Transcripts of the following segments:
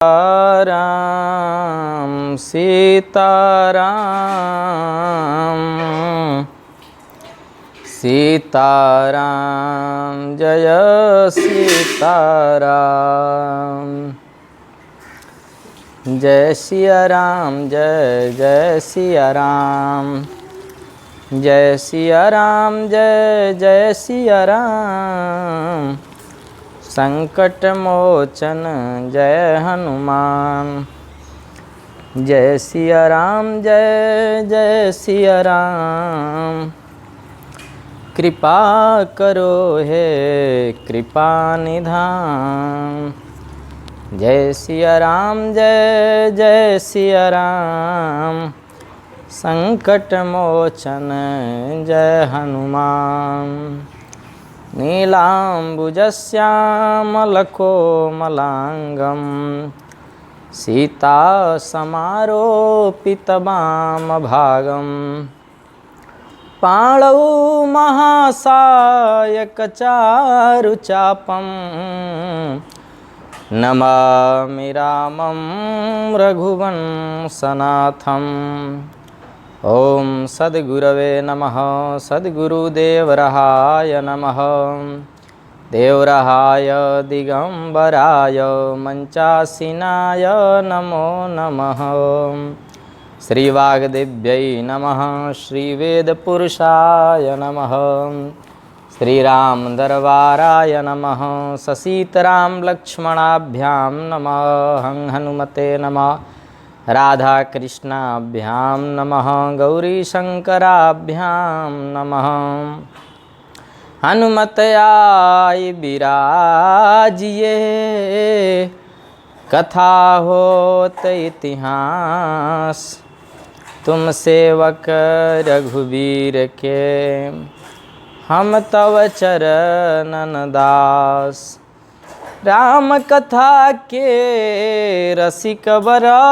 राम सीताराम सीताराम जय सीताराम। जय सिया राम जय जय सिया राम। जय सिया राम जय जय सिया राम। संकट मोचन जय हनुमान। जय सिया राम जय जय सिया राम। कृपा करो हे कृपा निधान। जय सिया राम जय जय सिया राम। संकट मोचन जय हनुमान। नीलाम्बुजश्यामलकोमलाङ्गं सीतासमारोपितवामभागं पाणौ महासायकचारुचापं नमामि रामं रघुवंशनाथम्। ओम सद्गुरवे नमः। सद्गुरुदेवरहाय नमः। देवरहाय दिगंबराय मंचासीनाय नमो नमः। श्रीवाग्देव्यै नमः। श्रीवेदपुरुषाय नमः। श्रीराम दरबाराय नमः। ससीतराम लक्ष्मणाभ्यां नमः। हनुमते नमः। राधा कृष्णाभ्यां नमः। गौरी शंकराभ्यां नमः। हनुमत आय विराजिए कथा होत इतिहास। तुम सेवक रघुवीर के हम तव चरणन दास। राम कथा के रसिक बरा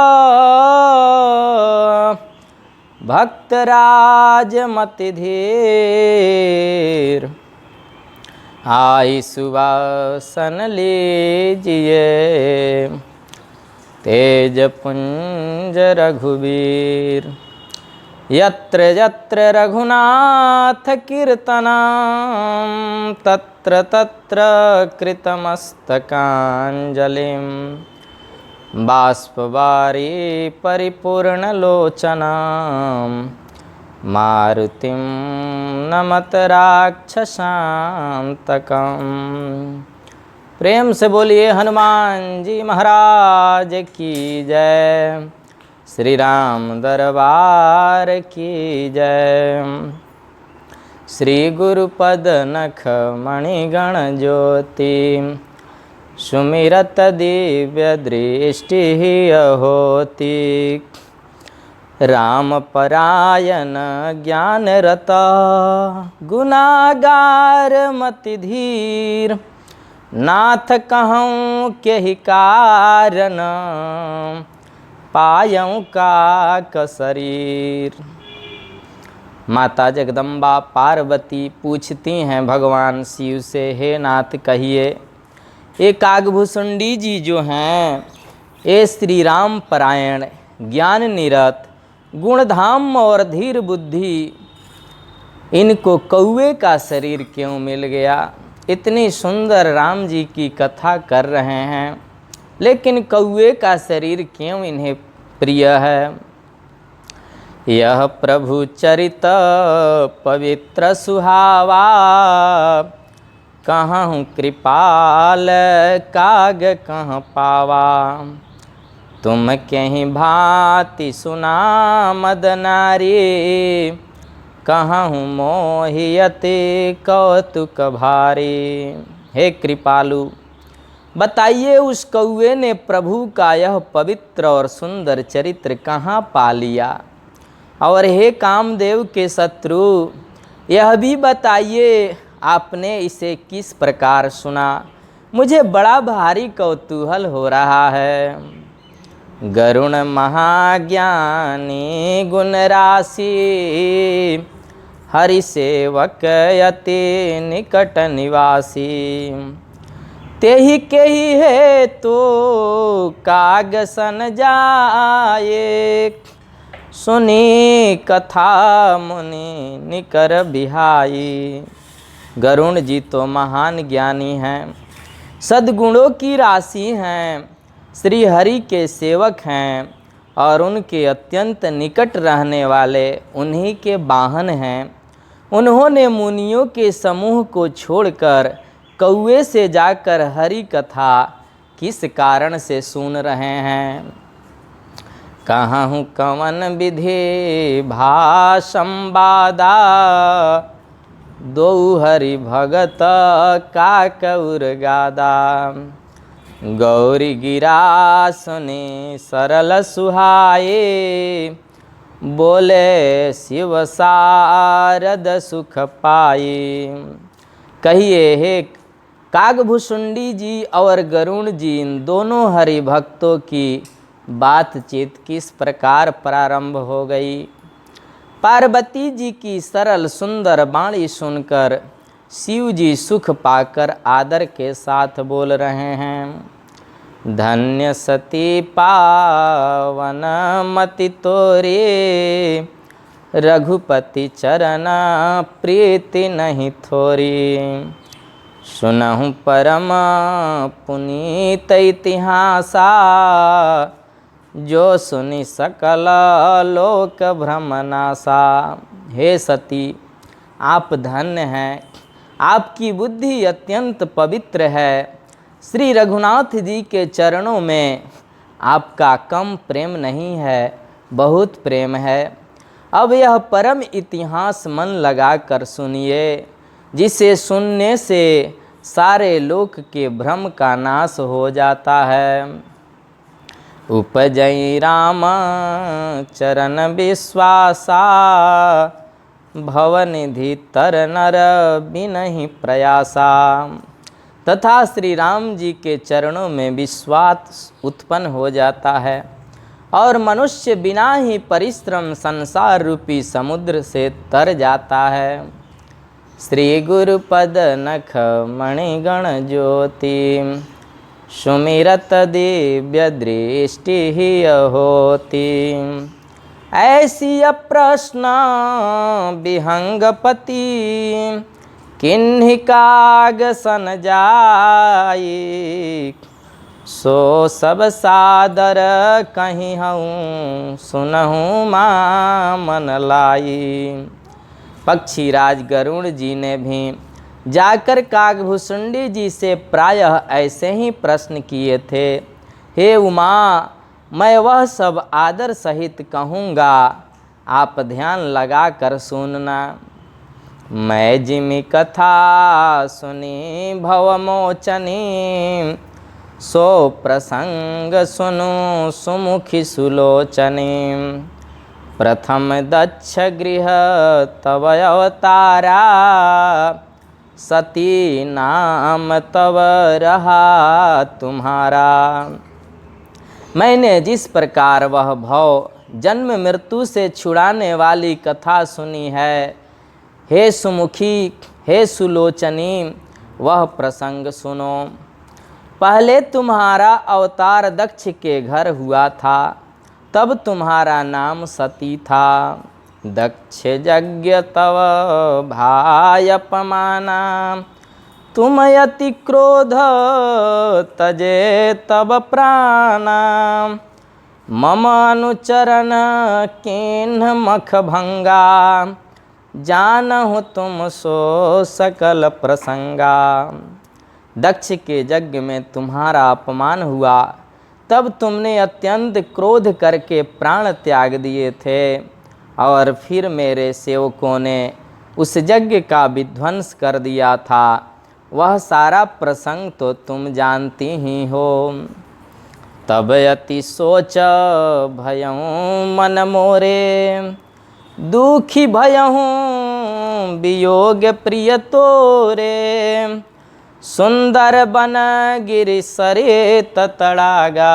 भक्तराज मति धीर। आई सुवासन लीजिए तेज पुंज रघुवीर। यत्र यत्र रघुनाथ कीर्तनं तत्र तत्र कृतमस्तकाञ्जलिं। बाष्पवारी परिपूर्णलोचनं मारुतिं नमत राक्षसान्तकं। प्रेम से बोलिए हनुमान जी महाराज की जय। श्री राम दरबार की जय। श्री गुरुपद नख मणिगण ज्योति सुमिरत दिव्य दृष्टि होती। राम परायण ज्ञान रता गुनागार मति धीर। नाथ कहूँ के ही कारण पायऊँ का शरीर। माता जगदम्बा पार्वती पूछती हैं भगवान शिव से, हे नाथ कहिए ये कागभूषुंडी जी जो हैं ये श्री राम परायण ज्ञान निरत गुणधाम और धीर बुद्धि, इनको कौवे का शरीर क्यों मिल गया? इतनी सुंदर राम जी की कथा कर रहे हैं लेकिन कौवे का शरीर क्यों इन्हें प्रिय है? यह प्रभु चरित पवित्र सुहावा कहूँ कृपाल काग कहाँ पावा। तुम कहीं भांति सुना मद नारी कहूँ मोहियते कौतुक भारी। हे कृपालु बताइए उस कौवे ने प्रभु का यह पवित्र और सुंदर चरित्र कहाँ पा लिया? और हे कामदेव के शत्रु यह भी बताइए आपने इसे किस प्रकार सुना? मुझे बड़ा भारी कौतूहल हो रहा है। गरुण महाज्ञानी गुण राशि हरि सेवक यति निकट निवासी। तेहि के ही है तो काग सन जाए। सुनी कथा मुनि निकर बिहाई। गरुण जी तो महान ज्ञानी हैं, सद्गुणों की राशि हैं, श्री हरि के सेवक हैं और उनके अत्यंत निकट रहने वाले उन्हीं के वाहन हैं। उन्होंने मुनियों के समूह को छोड़कर कौए से जाकर हरि कथा किस कारण से सुन रहे हैं। कहूँ कवन विधि भाषंवादा, दो हरि भगत का कौर गादा। गौरी गिरा सुने सरल सुहाए, बोले शिव सारद सुख पाए। कहिए हे कागभुसुंडी जी और गरुण जी, इन दोनों हरि भक्तों की बातचीत किस प्रकार प्रारंभ हो गई। पार्वती जी की सरल सुंदर वाणी सुनकर शिव जी सुख पाकर आदर के साथ बोल रहे हैं। धन्य सती पावन मति तोरे, रघुपति चरण प्रीति नहीं थोरी। सुनहु परम पुनीत इतिहासा, जो सुनि सकल लोक भ्रमनासा। हे सती, आप धन्य हैं, आपकी बुद्धि अत्यंत पवित्र है। श्री रघुनाथ जी के चरणों में आपका कम प्रेम नहीं है, बहुत प्रेम है। अब यह परम इतिहास मन लगाकर सुनिए, जिसे सुनने से सारे लोक के भ्रम का नाश हो जाता है। उपजई राम चरण विश्वासा, भवनिधि तर नर बिनहि प्रयासा। तथा श्री राम जी के चरणों में विश्वास उत्पन्न हो जाता है और मनुष्य बिना ही परिश्रम संसार रूपी समुद्र से तर जाता है। श्री गुरुपद नख मणिगण ज्योति, सुमिरत दिव्य दृष्टि ही होती। ऐसी अप्रश्न विहंगपति, किन्हि काग सन जाई। सो सब सादर कहीं हूँ, सुनहूँ माँ मन लाई। पक्षीराज गरुड़ जी ने भी जाकर कागभुसुंडी जी से प्रायः ऐसे ही प्रश्न किए थे। हे उमा, मैं वह सब आदर सहित कहूँगा, आप ध्यान लगा कर सुनना। मैं जिमि कथा सुनी भवमोचनी, सो प्रसंग सुनु सुमुखी सुलोचनी। प्रथम दक्ष गृह तव अवतारा, सती नाम तव रहा तुम्हारा। मैंने जिस प्रकार वह भव जन्म मृत्यु से छुड़ाने वाली कथा सुनी है, हे सुमुखी, हे सुलोचनी, वह प्रसंग सुनो। पहले तुम्हारा अवतार दक्ष के घर हुआ था, तब तुम्हारा नाम सती था। दक्ष यज्ञ तव भाय अपमाना, तुम अति क्रोध तजे तब प्राणा। मम अनुचरण किन्ह मख भंगा, जानहु तुम सो सकल प्रसंगा। दक्ष के यज्ञ में तुम्हारा अपमान हुआ, तब तुमने अत्यंत क्रोध करके प्राण त्याग दिए थे और फिर मेरे सेवकों ने उस यज्ञ का विध्वंस कर दिया था। वह सारा प्रसंग तो तुम जानती ही हो। तब अति सोच भयहूँ मन मोरे, दुखी भयहूँ वियोग प्रिय तोरे। सुंदर बन गिरि सरे तड़ागा,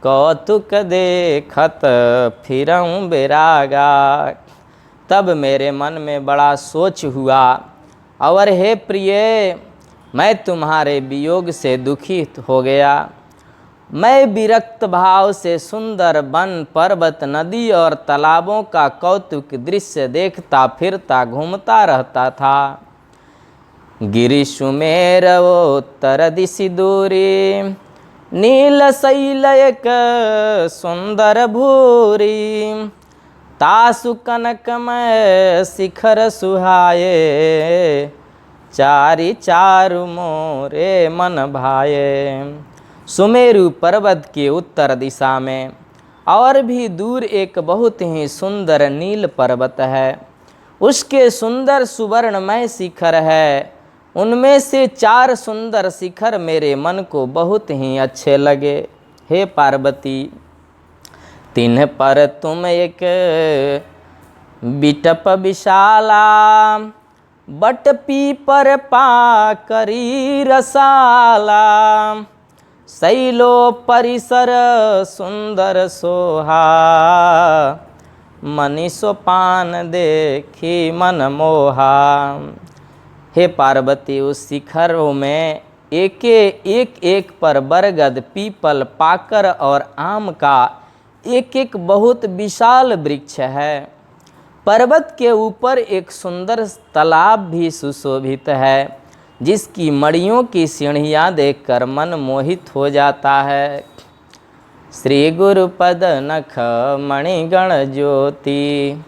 कौतुक देखत फिरऊँ बेरागा। तब मेरे मन में बड़ा सोच हुआ और हे प्रिय, मैं तुम्हारे वियोग से दुखी हो गया। मैं विरक्त भाव से सुंदर वन, पर्वत, नदी और तालाबों का कौतुक दृश्य देखता फिरता घूमता रहता था। गिरि सुमेर उत्तर दिशि दूरी, नील शैल एक सुंदर भूरी, तासु कनकमय शिखर सुहाये, चारि चारु मोरे मन भाये। सुमेरु पर्वत के उत्तर दिशा में और भी दूर एक बहुत ही सुंदर नील पर्वत है। उसके सुंदर सुवर्णमय शिखर है। उनमें से 4 सुंदर शिखर मेरे मन को बहुत ही अच्छे लगे। हे पार्वती, तिन्ह पर तुम एक बिटप विशाला, बट पीपर पाकरी रसाला, शैलो परिसर सुंदर सोहा, मनि सोपान देखी मन मोहा। हे पार्वती, उस शिखरों में एक पर बरगद, पीपल, पाकर और आम का एक बहुत विशाल वृक्ष है। पर्वत के ऊपर एक सुंदर तालाब भी सुशोभित है, जिसकी मड़ियों की सीढ़ियाँ देखकर मन मोहित हो जाता है। श्री गुरुपद नख मणिगण ज्योति,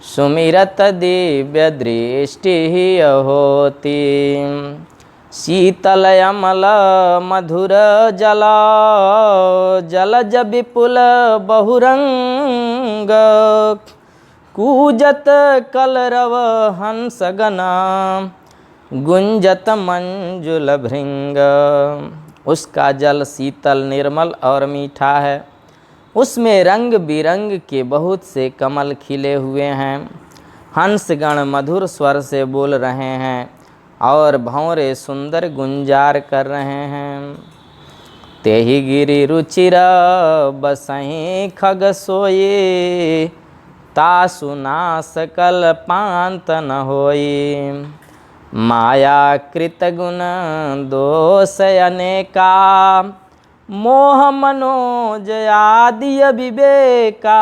सुमिरत दिव्य दृष्टि होती, शीतल अमल मधुर जल, जलज विपुल बहुरंग, कूजत कलरव हंस गना, गुंजत मंजुल भृंग। उसका जल शीतल, निर्मल और मीठा है। उसमें रंग बिरंग के बहुत से कमल खिले हुए हैं। हंसगण मधुर स्वर से बोल रहे हैं और भंवरे सुंदर गुंजार कर रहे हैं। तेहि गिरि रुचिर बसहि खग सोई, तासु नास कल पांत न होई, माया कृत गुण दोष अनेका, मोह मनोज आदि विवेका।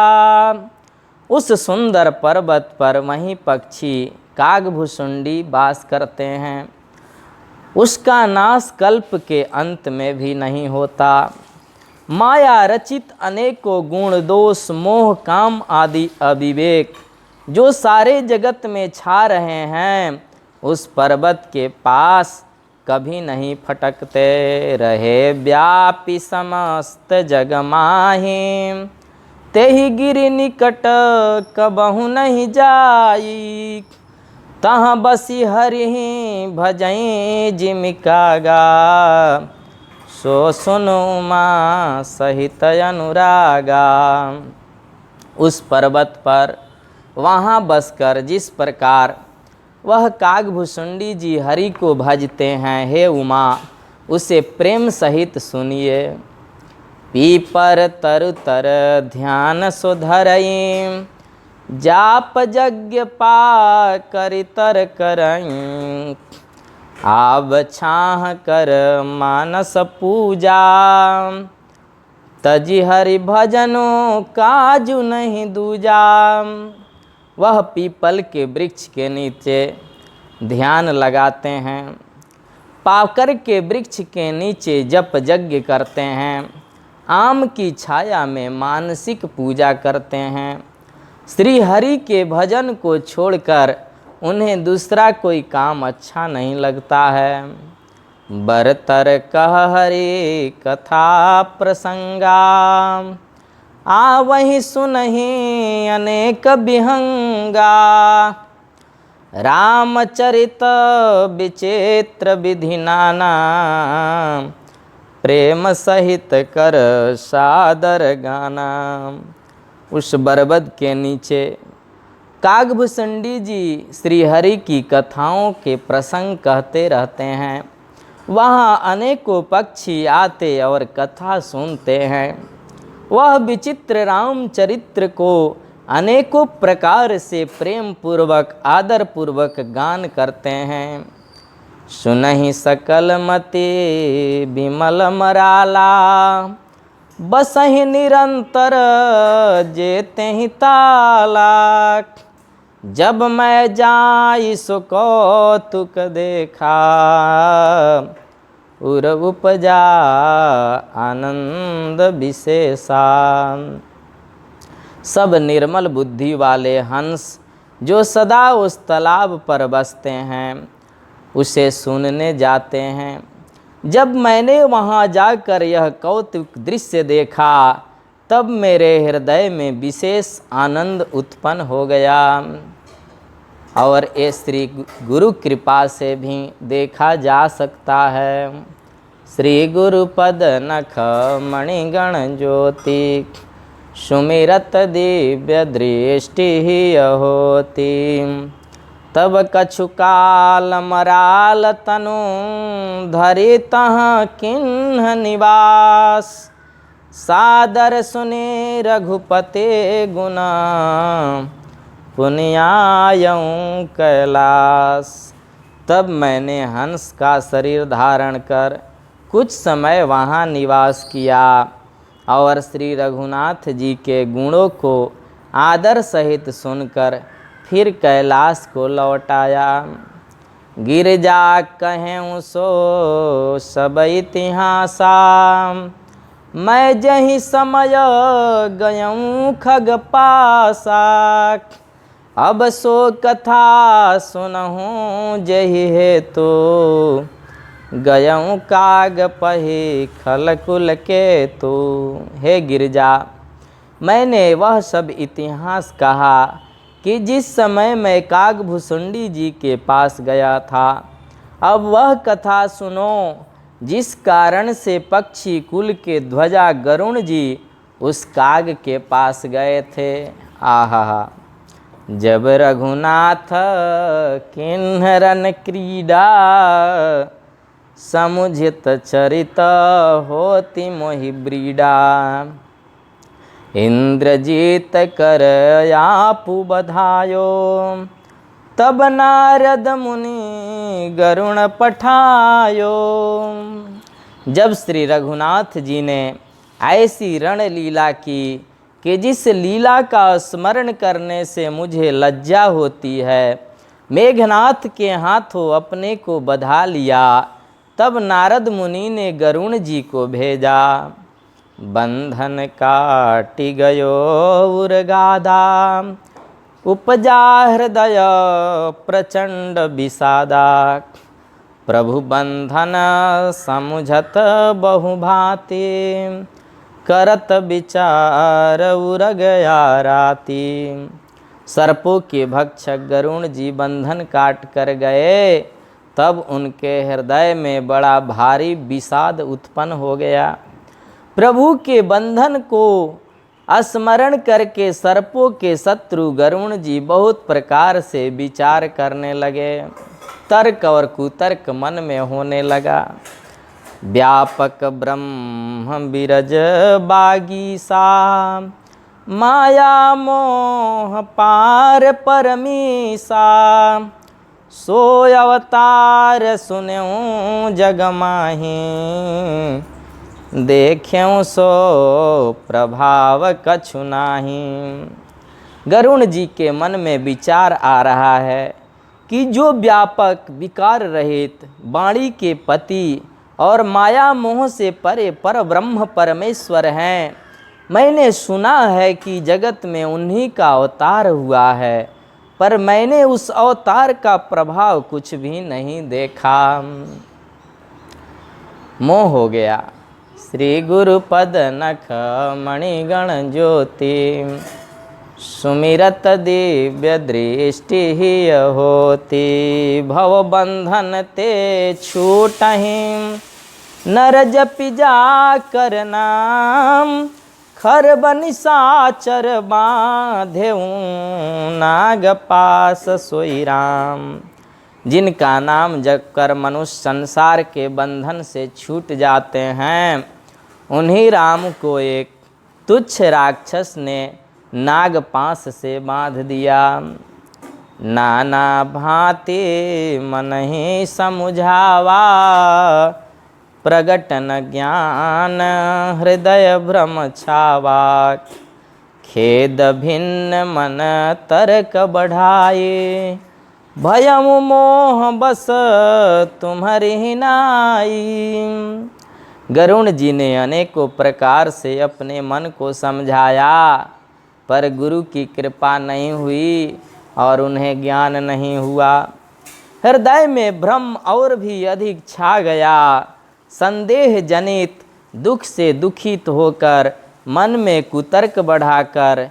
उस सुंदर पर्वत पर वहीं पक्षी कागभुसुंडी वास करते हैं। उसका नाश कल्प के अंत में भी नहीं होता। माया रचित अनेकों गुण दोष, मोह, काम आदि अविवेक जो सारे जगत में छा रहे हैं, उस पर्वत के पास कभी नहीं फटकते। रहे व्यापी समस्त जग माहि, तेहि गिरि निकट कबहु नहीं जाई, तहाँ बसी हरिहि भजई जिमिकागा, सो सुनु माँ सहित अनुरागा। उस पर्वत पर वहाँ बसकर जिस प्रकार वह कागभुसुंडी जी हरि को भजते हैं, हे उमा, उसे प्रेम सहित सुनिए। पीपर तरु तर ध्यान सुधरई, जाप यज्ञ पा करि तर करई, आब छाह कर मानस पूजा, तजी हरि भजनो काजू नहीं दूजा। वह पीपल के वृक्ष के नीचे ध्यान लगाते हैं, पाकर के वृक्ष के नीचे जप यज्ञ करते हैं, आम की छाया में मानसिक पूजा करते हैं। श्री हरि के भजन को छोड़कर उन्हें दूसरा कोई काम अच्छा नहीं लगता है। बरतर कह हरि कथा प्रसंगा, आ वहीं सुनहि अनेक विहंगा, रामचरित विचित्र विधि नाना, प्रेम सहित कर सादर गाना। उस बरबद के नीचे कागभुसुंडी जी श्री हरि की कथाओं के प्रसंग कहते रहते हैं। वहाँ अनेकों पक्षी आते और कथा सुनते हैं। वह विचित्र रामचरित्र को अनेकों प्रकार से प्रेम पूर्वक आदर पूर्वक गान करते हैं। सुनहि सकल मति विमल मराला, बसहि निरंतर जेते ही ताला। जब मैं जाई सो कौतुक देखा, उर उपजा आनंद विशेषा। सब निर्मल बुद्धि वाले हंस जो सदा उस तालाब पर बसते हैं उसे सुनने जाते हैं। जब मैंने वहाँ जाकर यह कौतुक दृश्य देखा तब मेरे हृदय में विशेष आनंद उत्पन्न हो गया। और ये श्री गुरु कृपा से भी देखा जा सकता है। श्री गुरु पद नख मणिगण ज्योति, सुमिरत दिव्य दृष्टि ही होती। तब कछु काल मराल तनु, धरि तहाँ किन्ह निवास। सादर सुने रघुपते गुना, पुण्यायऊं कैलास। तब मैंने हंस का शरीर धारण कर कुछ समय वहाँ निवास किया और श्री रघुनाथ जी के गुणों को आदर सहित सुनकर फिर कैलाश को लौट आया। गिरजा कहें सो सब इतिहासा, मैं जही समय गयऊं खग पासा। अब सो कथा सुनहूँ जही हेतु, गयऊं काग पही खल कुल के तू। हे गिरजा, मैंने वह सब इतिहास कहा कि जिस समय मैं कागभुसुंडी जी के पास गया था। अब वह कथा सुनो जिस कारण से पक्षी कुल के ध्वजा गरुण जी उस काग के पास गए थे। आहा, जब रघुनाथ किन्हरन क्रीडा, समुझित चरित होती मोहि ब्रीडा। इंद्रजीत कर आपु बधायो, तब नारद मुनि गरुण पठायो। जब श्री रघुनाथ जी ने ऐसी रणलीला की कि जिस लीला का स्मरण करने से मुझे लज्जा होती है, मेघनाथ के हाथों अपने को बधा लिया, तब नारद मुनि ने गरुण जी को भेजा। बंधन काटि गयो उरगादा, उपजा हृदय प्रचंड विषादा। प्रभु बंधन समुझत बहुभांति, करत विचार उर गया राती। सर्पों के भक्षक गरुण जी बंधन काट कर गए, तब उनके हृदय में बड़ा भारी विषाद उत्पन्न हो गया। प्रभु के बंधन को स्मरण करके सर्पों के शत्रु गरुण जी बहुत प्रकार से विचार करने लगे। तर्क और कुतर्क मन में होने लगा। व्यापक ब्रह्म बिरज बागीसा, माया मोह पार परमीसा। सो अवतार सुन्यूं जग माही, देख्यूं सो प्रभाव कछु नाही। गरुण जी के मन में विचार आ रहा है कि जो व्यापक विकार रहित वाणी के पति और माया मोह से परे पर ब्रह्म परमेश्वर हैं, मैंने सुना है कि जगत में उन्हीं का अवतार हुआ है, पर मैंने उस अवतार का प्रभाव कुछ भी नहीं देखा। मोह हो गया। श्री गुरु पद नख मणिगण ज्योति, सुमिरत दिव्य दृष्टि ही होती। भव बंधन ते छूटहि, नर जपि जाकर नाम। खर बनि साचर बांधेऊ, नाग पास सोई राम। जिनका नाम जप कर मनुष्य संसार के बंधन से छूट जाते हैं, उन्हीं राम को एक तुच्छ राक्षस ने नाग पास से बांध दिया। नाना भांति मन ही समुझावा, प्रगट न ज्ञान हृदय भ्रम छावा। खेद भिन्न मन तर्क बढ़ाए, भयम मोह बस तुम्हारी ही नाई। गरुण जी ने अनेकों प्रकार से अपने मन को समझाया, पर गुरु की कृपा नहीं हुई और उन्हें ज्ञान नहीं हुआ। हृदय में भ्रम और भी अधिक छा गया। संदेह जनित दुख से दुखित होकर मन में कुतर्क बढ़ाकर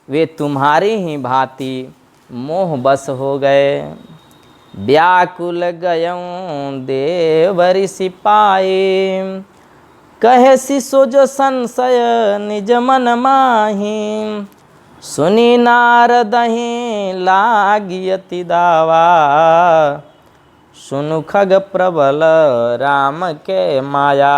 वे तुम्हारी ही भांति मोह बस हो गए। व्याकुल गयऊँ देव ऋषि पाए, कहे शिशु जो संशय निज मन माही। सुनी नारदहि लागियति दावा, सुनु खग प्रबल राम के माया।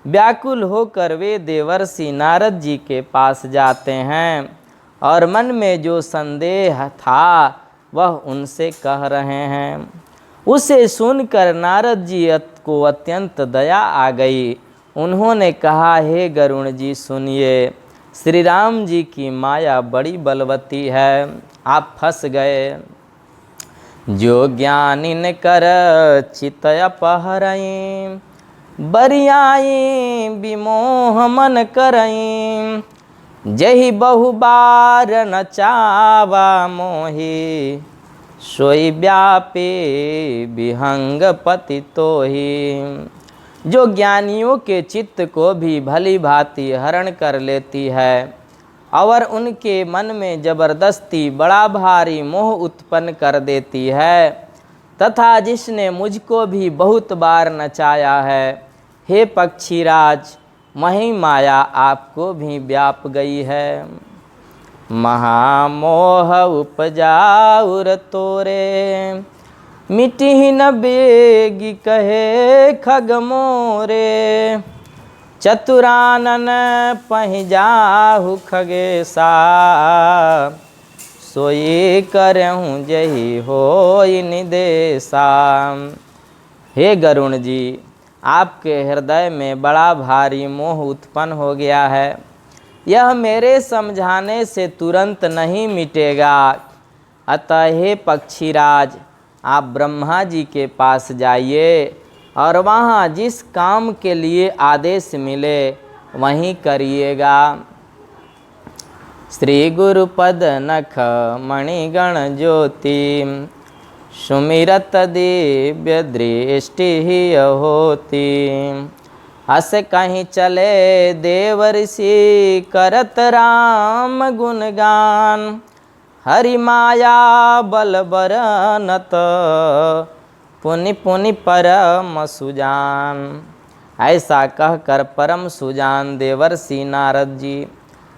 व्याकुल होकर वे देवर्षि नारद जी के पास जाते हैं और मन में जो संदेह था वह उनसे कह रहे हैं। उसे सुनकर नारद जी को अत्यंत दया आ गई। उन्होंने कहा, हे गरुण जी सुनिए, श्री राम जी की माया बड़ी बलवती है, आप फंस गए। जो ज्ञानिन कर चित अपहरई, बरियाई विमोह मन करई। जही बहु बार नचावा मोही, सोई व्यापी विहंग पति तोही। जो ज्ञानियों के चित्त को भी भली भांति हरण कर लेती है और उनके मन में जबरदस्ती बड़ा भारी मोह उत्पन्न कर देती है, तथा जिसने मुझको भी बहुत बार नचाया है, हे पक्षीराज, मही माया आपको भी व्याप गई है। महामोह उपजाउर तोरे, मिटी न बेगी कहे खग मोरे। चतुरानन पहि जाहु खगेसा, सोई करहूँ जही होई निदेशा। हे गरुण जी, आपके हृदय में बड़ा भारी मोह उत्पन्न हो गया है। यह मेरे समझाने से तुरंत नहीं मिटेगा। अतः हे पक्षीराज, आप ब्रह्मा जी के पास जाइए और वहाँ जिस काम के लिए आदेश मिले वहीं करिएगा। श्री गुरुपद नख मणिगण ज्योति, सुमिरत दिव्य दृष्टि ही होती। अस कहीं चले देव ऋषि करत राम गुणगान, हरि माया बल बरनत पुनि पुनि परम सुजान। ऐसा कहकर परम सुजान देवर्षि नारद जी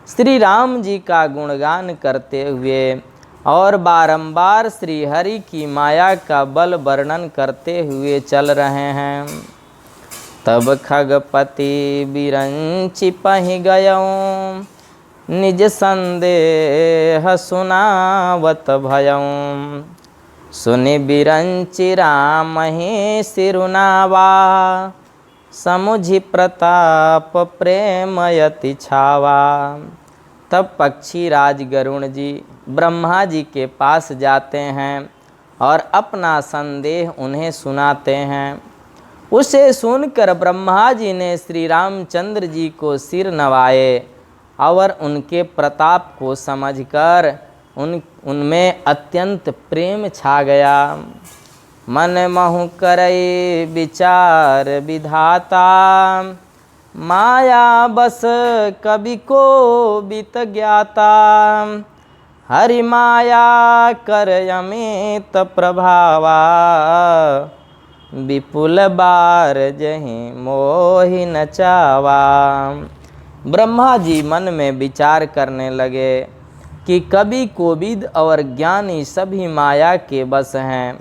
श्री राम जी का गुणगान करते हुए और बारंबार श्री हरि की माया का बल वर्णन करते हुए चल रहे हैं। तब खगपति बिरंचि पहि गयऊँ, निज संदेह सुनावत भयऊँ। सुनि बिरंचि राम ही सिरुनावा, समुझि प्रताप प्रेमयति छावा। तब पक्षीराज गरुण जी ब्रह्मा जी के पास जाते हैं और अपना संदेह उन्हें सुनाते हैं। उसे सुनकर ब्रह्मा जी ने श्री रामचंद्र जी को सिर नवाए और उनके प्रताप को समझकर उनमें अत्यंत प्रेम छा गया। मन महु करई विचार विधाता, माया बस कवि को बित ज्ञाता। हरि माया कर अमित प्रभावा, विपुल बार जहीं मोहि नचावा। ब्रह्मा जी मन में विचार करने लगे कि कवि कोविद और ज्ञानी सभी माया के बस हैं।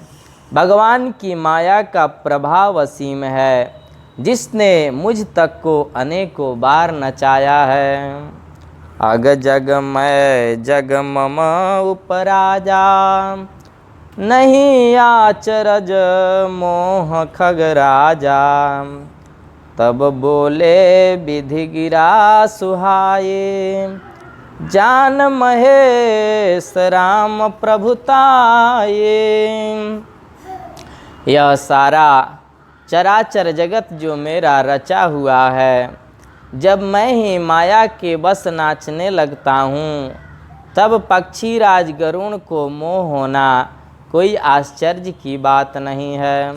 भगवान की माया का प्रभाव असीम है, जिसने मुझ तक को अनेकों बार नचाया है। अग जग मैं जग मम उपराजा, नहीं आचरज मोह खग राजा। तब बोले विधि गिरा सुहाए, जान महेश राम प्रभुताए। यह सारा चराचर जगत जो मेरा रचा हुआ है, जब मैं ही माया के बस नाचने लगता हूँ, तब पक्षी राज गरुण को मोह होना कोई आश्चर्य की बात नहीं है।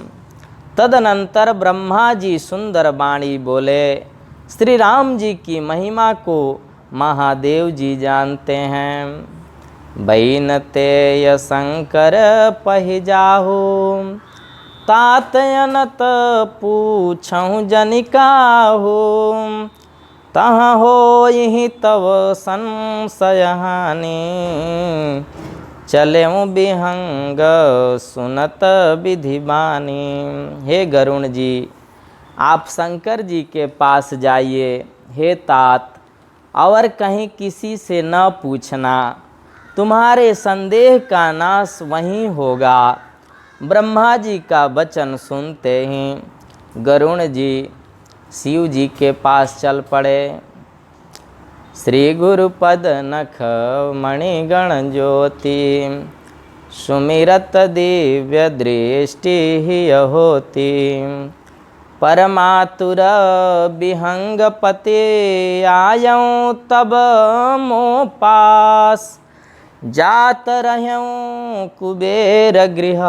तदनंतर ब्रह्मा जी सुंदर वाणी बोले, श्री राम जी की महिमा को महादेव जी जानते हैं। बैनते य शंकर पहि जाहु, तात अनत पूछहु जनिकाहु। तहाँ हो यही तव संशय हानि, चलेऊ विहंग सुनत विधि बानी। हे गरुण जी, आप शंकर जी के पास जाइए। हे तात, और कहीं किसी से न पूछना, तुम्हारे संदेह का नाश वहीं होगा। ब्रह्मा जी का वचन सुनते ही गरुण जी शिव जी के पास चल पड़े। श्री गुरुपद नख मणिगण ज्योति, सुमिरत दिव्य दृष्टि ही होती। परमातुर विहंग पति आयऊँ तब मोह पास, जात रहूँ कुबेर गृह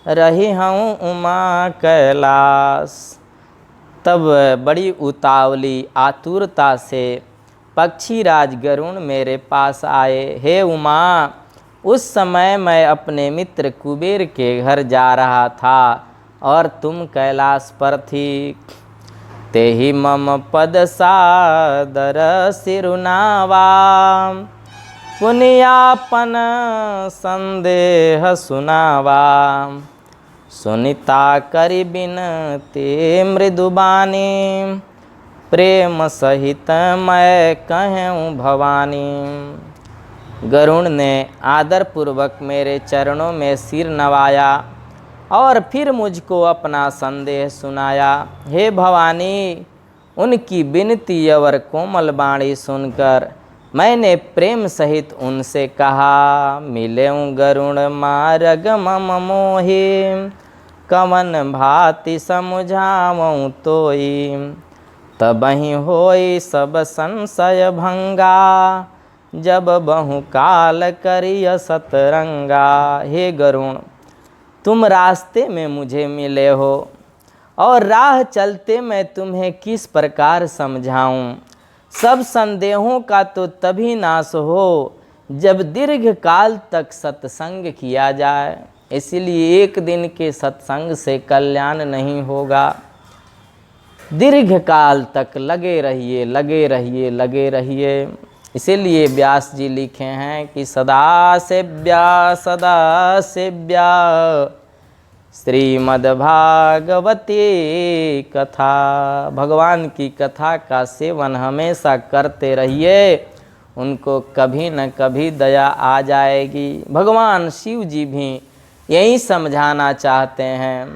रही हूँ उमा कैलाश। तब बड़ी उतावली आतुरता से पक्षी राज गरुण मेरे पास आए। हे उमा, उस समय मैं अपने मित्र कुबेर के घर जा रहा था और तुम कैलाश पर थी। तेहि मम पद सादर सिरुनावा, पुनियापन संदेह सुनावा। सुनिता करि बिनती मृदुबानी, प्रेम सहित मैं कहूँ भवानी। गरुण ने आदरपूर्वक मेरे चरणों में सिर नवाया और फिर मुझको अपना संदेह सुनाया। हे भवानी, उनकी विनती और कोमल वाणी सुनकर मैंने प्रेम सहित उनसे कहा, मिलेऊँ गरुण मार्ग मम मोहि, कवन भांति समझाऊँ तोई। तबहि होई सब संशय भंगा, जब बहुकाल करिय सतरंगा। हे गरुण, तुम रास्ते में मुझे मिले हो और राह चलते मैं तुम्हें किस प्रकार समझाऊं। सब संदेहों का तो तभी नाश हो जब दीर्घ काल तक सत्संग किया जाए। इसलिए एक दिन के सत्संग से कल्याण नहीं होगा। दीर्घ काल तक लगे रहिए, लगे रहिए, लगे रहिए। इसीलिए व्यास जी लिखे हैं कि सदा सेव्या श्रीमद्भागवती कथा। भगवान की कथा का सेवन हमेशा करते रहिए, उनको कभी न कभी दया आ जाएगी। भगवान शिव जी भी यही समझाना चाहते हैं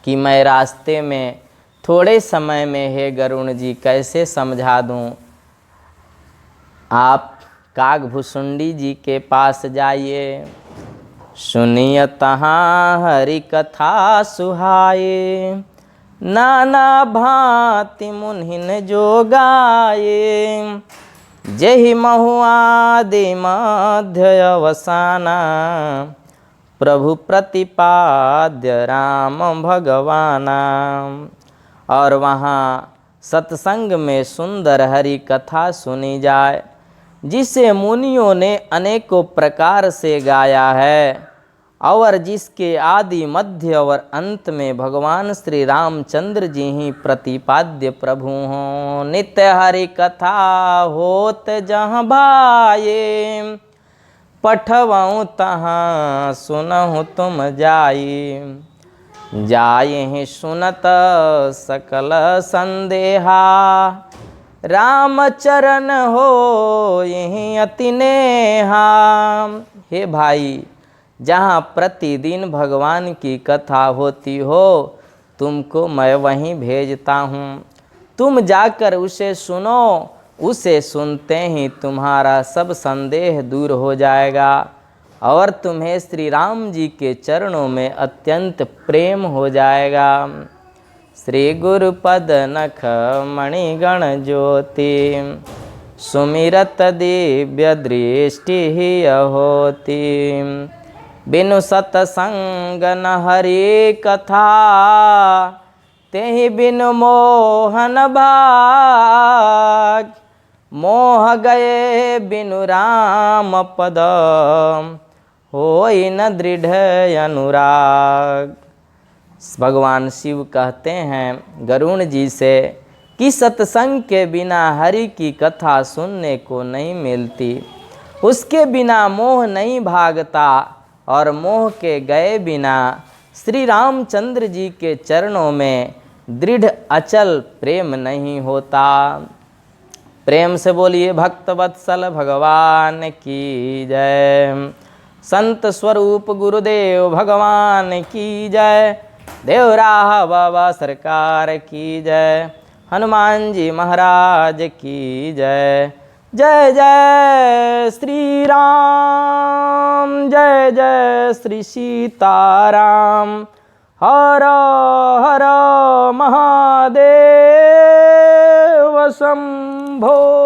कि मैं रास्ते में थोड़े समय में, हे गरुण जी, कैसे समझा दूं। आप कागभुसुंडी जी के पास जाइए, सुनिय तहाँ हरि कथा सुहाए। नाना भांति मुनिन जो गाये, जेहि महु आदि मध्य अवसाना। प्रभु प्रतिपाद्य राम भगवाना। और वहाँ सत्संग में सुंदर हरि कथा सुनी जाए, जिसे मुनियों ने अनेकों प्रकार से गाया है और जिसके आदि मध्य और अंत में भगवान श्री रामचंद्र जी ही प्रतिपाद्य प्रभु हों। नित्य हरि कथा होत जहाँ भाये, पठवाऊँ तहाँ सुनहु तुम जाई। जाये सुनत सकल संदेहा, राम चरण हो यहीं अति नेहा। हे भाई, जहाँ प्रतिदिन भगवान की कथा होती हो तुमको मैं वहीं भेजता हूँ। तुम जाकर उसे सुनो, उसे सुनते ही तुम्हारा सब संदेह दूर हो जाएगा और तुम्हें श्री राम जी के चरणों में अत्यंत प्रेम हो जाएगा। श्री गुरुपद नख मणिगण ज्योति, सुमिरत दिव्य दृष्टि ही होती। बिनु सतसंग न हरि कथा, तेहि बिनु मोहन भाग। मोह गए बिनु राम पद, होई न दृढ़ अनुराग। भगवान शिव कहते हैं गरुण जी से कि सत्संग के बिना हरि की कथा सुनने को नहीं मिलती, उसके बिना मोह नहीं भागता और मोह के गए बिना श्री रामचंद्र जी के चरणों में दृढ़ अचल प्रेम नहीं होता। प्रेम से बोलिए भक्त वत्सल भगवान की जय। संत स्वरूप गुरुदेव भगवान की जय। देवराहा बाबा सरकार की जय। हनुमान जी महाराज की जय। जय जय श्री राम, जय जय श्री सीताराम। हर हर महादेव शंभो।